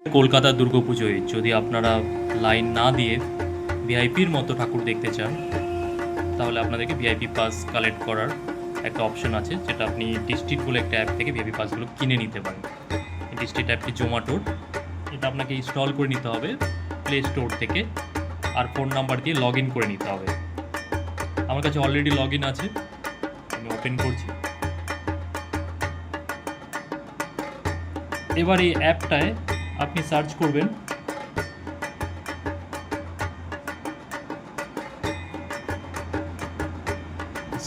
কলকাতার দুর্গাপুজোয় যদি আপনারা লাইন না দিয়ে ভিআইপির মতো ঠাকুর দেখতে চান, তাহলে আপনাদেরকে ভিআইপি পাস কালেক্ট করার একটা অপশন আছে, যেটা আপনি ডিস্ট্রিক্ট বলে একটা অ্যাপ থেকে ভিআইপি পাসগুলো কিনে নিতে পারেন। ডিস্ট্রিক্ট অ্যাপটি জোম্যাটোর, এটা আপনাকে ইনস্টল করে নিতে হবে প্লে স্টোর থেকে, আর ফোন নাম্বার দিয়ে লগ ইন করে নিতে হবে। আমার কাছে অলরেডি লগ ইন আছে, আমি ওপেন করছি। এবার এই অ্যাপটায় আপনি সার্চ করবেন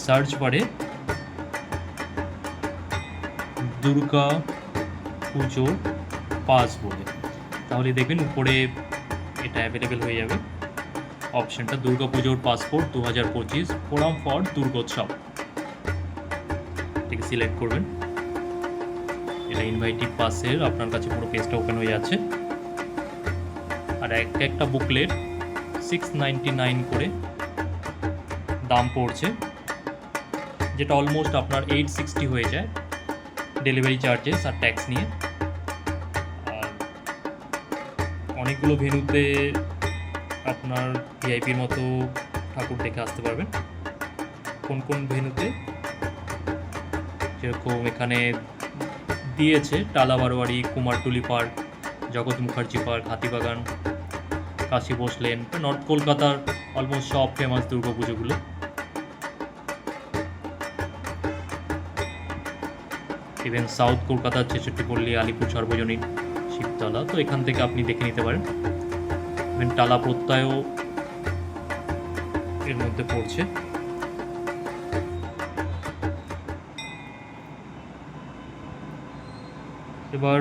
সার্চ বারে দুর্গা পুজো পাস বলে, তাহলে দেখবেন উপরে এটা অ্যাভেলেবেল হয়ে যাবে অপশানটা, দুর্গা পুজোর পাসপোর্ট 2025 ফোরাম ফর দুর্গোৎসব, ঠিক সিলেক্ট করবেন। এটা ইনভাইটিভ পাসের আপনার কাছে পুরো পেজটা ওপেন হয়ে যাচ্ছে, আর একটা বুকলেট 699 করে দাম পড়ছে, যেটা অলমোস্ট আপনার 860 হয়ে যায় ডেলিভারি চার্জেস আর ট্যাক্স নিয়ে। আর অনেকগুলো ভেন্যুতে আপনার ভিআইপির মতো ঠাকুর দেখে আসতে পারবেন। কোন কোন ভেন্যুতে, যেরকম এখানে দিয়েছে টালা বারোয়ারি, কুমারটুলি পার্ক, জগৎ মুখার্জি পার্ক, হাতিবাগান, কাশী বসলেন, নর্থ কলকাতার অলমোস্ট সব ফেমাস দুর্গাপুজোগুলো। ইভেন সাউথ কলকাতার 66 পল্লী, আলিপুর সর্বজনীন, শিবতলা, তো এখান থেকে আপনি দেখে নিতে পারেন। ইভেন টালা প্রত্যয়ও এর মধ্যে পড়ছে। এবার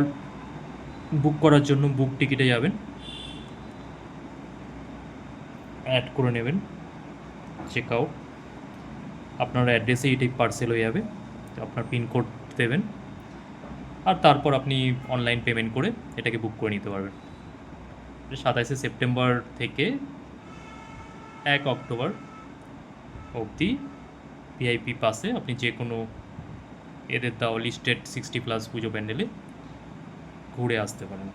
বুক করার জন্য বুক টিকিটে যাবেন, অ্যাড করে নেবেন, চেক আউট, আপনার অ্যাড্রেসে এটি পার্সেল হয়ে যাবে, আপনার পিনকোড দেবেন, আর তারপর আপনি অনলাইন পেমেন্ট করে এটাকে বুক করে নিতে পারবেন। 27 সেপ্টেম্বর থেকে 1 অক্টোবর অবধি ভিআইপি পাসে আপনি যে কোনো এদের দেওয়া লিস্টেড 60+ পুজো প্যান্ডেলে ঘুরে আসতে পারেন।